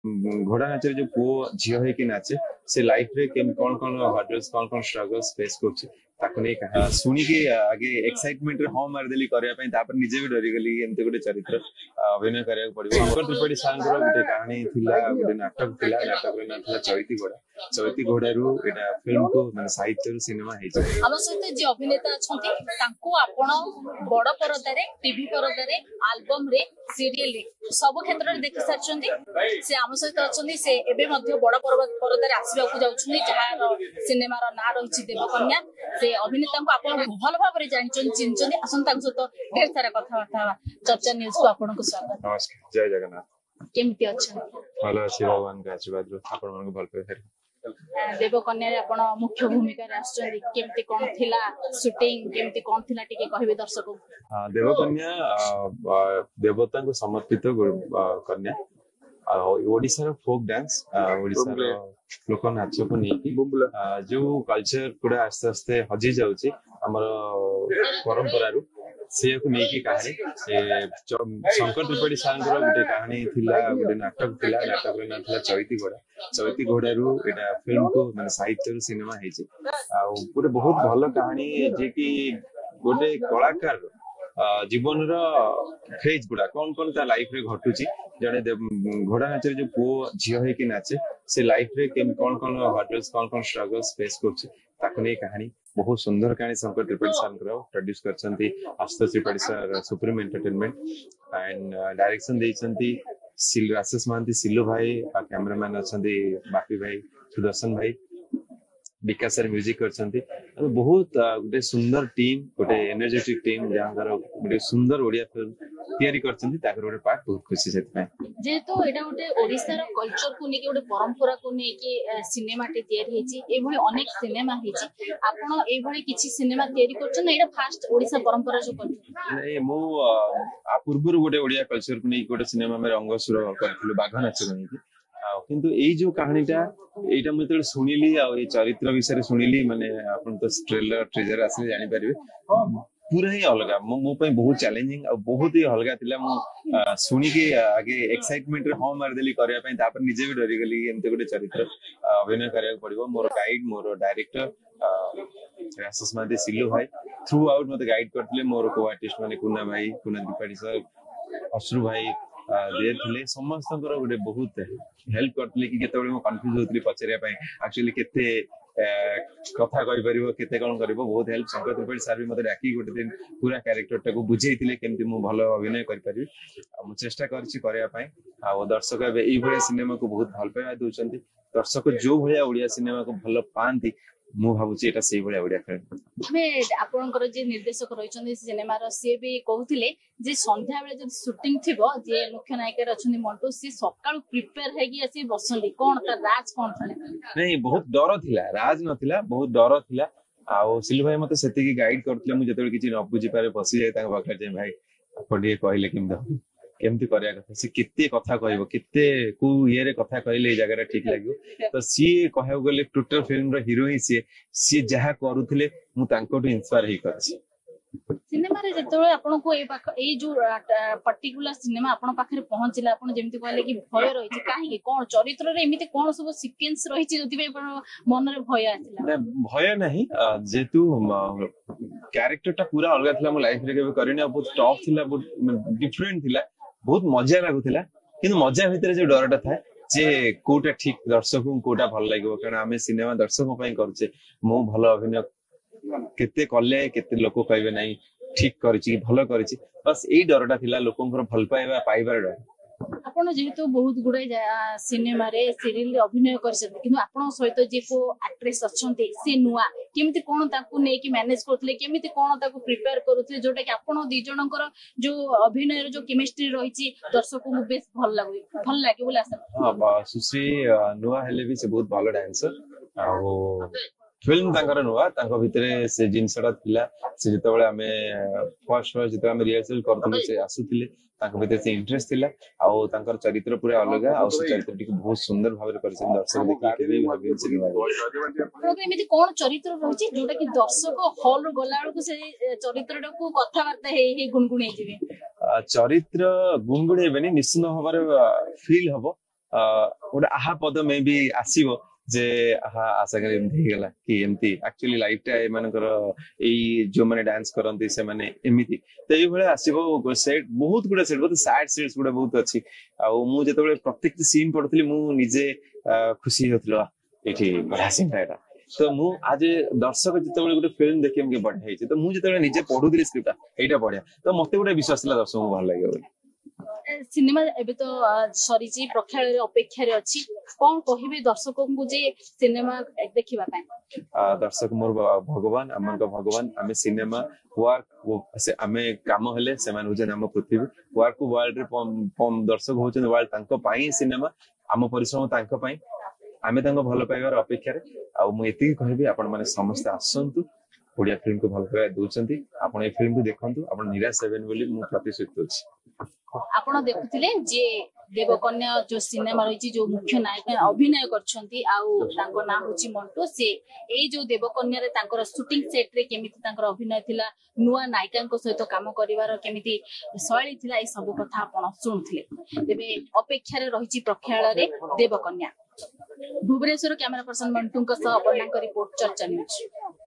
घोड़ा नाचर जो पुओ झील होके नाचे से लाइफ रे कौन कौन हर्डल्स कौन स्ट्रगल्स फेस कर शुणिकी आगे एक्साइटमेंट हाँ मारिदेली करने निजे भी डरी गली एमती गोटे चरित्र अभिनय करा पड़ो शंकर त्रिपाठी सार गोटे कहानी गोटे नाटक थिला नाटक ना था चैती घोड़ा रू एटा फिल्म को माने साहित्य सिनेमा हम सहित जे अभिनेता अछंती तांको आपण बड़ परदा रे टीवी परदा रे एल्बम रे सीरियल रे सब क्षेत्र रे देखि सारछंती से हम सहित अछंती से एबे मध्ये बड़ परदा रे आसीबा को जाउछंती जहार सिनेमा रो ना रहिछि देवकन्या से अभिनेता को आपण भल भाबरे जानछन चिन्छन असंता सहित ढेर सारा कथाबार्ता चर्चा न्यूज को आपण को स्वागत। नमस्कार, जय जगन्नाथ। केमती अछन? भलो अछि, भगवान के आशीर्वाद रो आपण मन को भल पे फेर देवकन्या रे आपण मुख्य भूमिका रे आछन केमती कोन थिला शूटिंग केमती कोन थिला टिके कहबे दर्शक। देवकन्या देवता को समर्पित कन्या ओडिसा फोक डांस ओडिसा लोक नाच को नहीं जो कल्चर गुड़ा आस्ते आस्ते हजि जाउची हमर परंपरा रू से को नहीं कहानी शंकर त्रिपाठी सार गोटे कहानी थिला गोटे नाटक थिला नाटक ना था चैती घोड़ा रू एटा फिल्म को माने साहित्य सिनेमा गोटे बहुत भल कहानी जे कि गोटे कलाकार जीवन फेज गुड़ा कौन कौन ता लाइफ रे घटुची जड़े घोड़ा नाचर जो पुओ झील होके नाचे से लाइफ रे कौन कौन हर्डल्स कौन स्ट्रगल्स फेस कर कहानी बहुत सुंदर कहानी शंकर त्रिपाठी सर प्रोड्यूस करछंती Ashutosh Tripathi sir Supreme Entertainment and direction देइछंती राशेष महांती सिल्लू भाई कैमरामैन अछंती बापी भाई सुदर्शन भाई विकास सर म्यूजिक करछंती बहुत गोटे सुंदर टीम गोटे एनर्जेटिक टीम जहां गोटे सुंदर ओडिया फिल्म तैयारी करछंती ताकर गोटे पार्ट बहुत खुशी सेत जेतो एटा गोटे ओडिसा रो कल्चर को नेकी गोटे परंपरा को नेकी सिनेमा टे तैयारी हेची एभली अनेक सिनेमा हेची आपण एभली किछि सिनेमा तैयारी करछन एटा फास्ट ओडिसा परंपरा जो करछन नै मो आ पूर्व गोटे ओडिया कल्चर को नेकी गोटे सिनेमा में रंगसुर करथिलु बाघ नाच को नेकी किंतु एई जो कहानीटा एटा म जेते सुनिली आ ए चरित्र विषय सुनिली माने आपन तो ट्रेलर ट्रेजर आसे जानि परिबे पूरा ही अलग मो पे बहुत चैलेंजिंग और बहुत ही अलग थिला मो सुनी के आगे एक्साइटमेंट रे हाँ मारिदेली करया पई तापर निजे भी डरी गली एमते गोटे चरित्र अभिनय करा पड़ो मोर गाइड मोर डायरेक्टर राशेष महांती सिल्लू भाई थ्रू आउट मते गाइड करथिले मोर को आर्टिस्ट माने कुना भाई कुना त्रिपाठी सर अश्रु भाई दे थिले समस्त गोटे बहुत हेल्प करथिले कि केतेबेले मो कंफ्यूज होतली पचरिया पई एक्चुअली केते कथा कहि परिबो केते कोन करबो बहुत हेल्प शंकर त्रिपाठी सर भी मते डाकी गोटे दिन पूरा कैरेक्टर टाको बुझेइतिले केमति मो भलो अभिनय करि परिबी मो चेष्टा करछि करया पई आ दर्शक एबे एई भलिया सिनेमा को बहुत भल पाइ दोचंती दर्शक जो भलिया ओडिया सिनेमा को भलो पांती मु भाबुची एटा सेही भलिया ओडिया फिल्म हमें आपनकर जे निर्देशक रहिचंदी सिनेमा रो से भी कहउथिले जे संध्या बेले जब शूटिंग थिबो जे मुख्य नायक रछंदी मंटू से सकाळु प्रिपेयर हेगी आसी बसंदी कोन त राज कोन थाले नहीं बहुत डर थिला राज नथिला बहुत डर थिला आ सिल्लू भाई मते सेति की गाइड करथले मु जतबे किछि न बुझी पारे बसी जाय ताका बाकर जे भाई पडिए कहले केमती करिया कथा से केते कथा कहबो केते को ये रे कथा कहले ए जगह ठीक लागियो तो सी कहबो गले टोटल फिल्म रो हीरो ही सी जहा करूथिले मु तांको टू इंस्पायर ही करछि सिनेमा रे जतबे आपन को ए जो पर्टिकुलर सिनेमा आपन पाखरे पहुंचला आपन जेमति कहले कि भय रहिछि काहे कि कोन चरित्र रे एमिति कोन सब सीक्वेंस रहिछि जति आपन मन रे भय आसिला भय नहीं जेतु कैरेक्टर टा पूरा अलग थिला मो लाइफ रे केबे करिना बहुत टफ थिला बहुत डिफरेंट थिला बहुत मजा लागुथिला किंतु मजा भितर जो डरटा था जे कोटा ठीक दर्शक को कोटा भल लागो कारण आमे सिनेमा दर्शक पई करछे मो भलो अभिनय केते कले केते लोक कहबे नहीं ठीक करछि भलो करछि बस एई डरटा थिला लोकंकर भल पाइबा पाइबार डर आपण जेहेतु बहुत गुडे सिनेमा रे सीरियल रे अभिनय करछथि किंतु आपण सहित जे को एक्ट्रेस अछंती से नुवा केमिति कोन ताकू नै कि मैनेज करथले केमिति कोन ताकू प्रिपेयर करूथले जोटा कि आपण दी जनकर जो अभिनय रो जो केमिस्ट्री रहिछि दर्शक को बेस भल लागे बोला आशा हां सुश्री नुवा हेले भी से बहुत भलो डांसर आ फिल्म तांकर नुआ तांको भितरे से जिनसडा थिला से जतबेले हमें फर्स्ट जतबेले हम रिहर्सल करथले से आसुथिले तांको भितरे से इंटरेस्ट थिला आ तांकर चरित्र पूरा अलग आ से चरित्र टिक बहुत सुंदर भाबरे करछन दर्शक देखि केबे भाबि सिनेमा प्रोग्राम एमिति कोन चरित्र रहिछि जोटा कि दर्शक हॉल रो गलाळ को से चरित्र को कथा वार्ता हे गुणगुणे जिवे चरित्र गुणगुणे बेनी निश्चित भाबरे फील हबो गोटे आहा पद मे भी आसीबो जे आहा आशा करी एमती गला कि एमती एक्चुअली लाइफ टा ए मानकर एई जो माने डांस करंती से माने एमिति तो एई भले आसीबो सेट बहुत गुडा सेट बहुत सैड सीन्स गुडा बहुत अछि आ मु जेते बेले प्रत्येक सीन पढथली मु निजे खुशी होतलो एठी बढा सीन एटा तो मु आज दर्शक जेते बेले गुटे फिल्म देखि हमके बढ़िया हेछि तो मु जेते बेले निजे पढुथली स्क्रिप्ट एटा बढ़िया तो मते गुटे विश्वास ला दर्शक को भल लागो सिनेमा एबे तो सरीची प्रक्षालय रे अपेक्षा रे अछि कोन कहिबे दर्शकों को जे सिनेमा देखिबा पय दर्शक मोर भगवान हमर का भगवान आमे सिनेमा वर्क से आमे काम हेले से मान होजन हम पृथ्वी वर्क वर्ल्ड रे पम दर्शक होजन वर्ल्ड तांको पाई सिनेमा आम परिश्रम तांको पाई आमे तांको भल पाइबार अपेक्षा रे आ मु एति कहबी आपण माने समस्त आसंतु ओडिया फिल्म को भल पाइबा दोचंती आपण ए फिल्म को देखंतु आपण निराश हेबेन बोली मु प्रतिश्रुत अछि आपण देखुथिले जे देवकन्या जो सिनेमा रही जो मुख्य नायक अभिनय करछंती आउ तांको नाम होची मंटू से एई जो देवकन्या रे तांकर शूटिंग सेट रे केमिति तांकर अभिनय थिला नुवा नायिकांको सहित काम करिवार केमिति शैली थिला ए सब कथा आपण सुनथिले तेबे अपेक्षा रे रहिची प्रक्षालय रे देवकन्या भुवनेश्वर कैमरा पर्सन मंटू को सह अपना रिपोर्ट चर्चा न्यूज।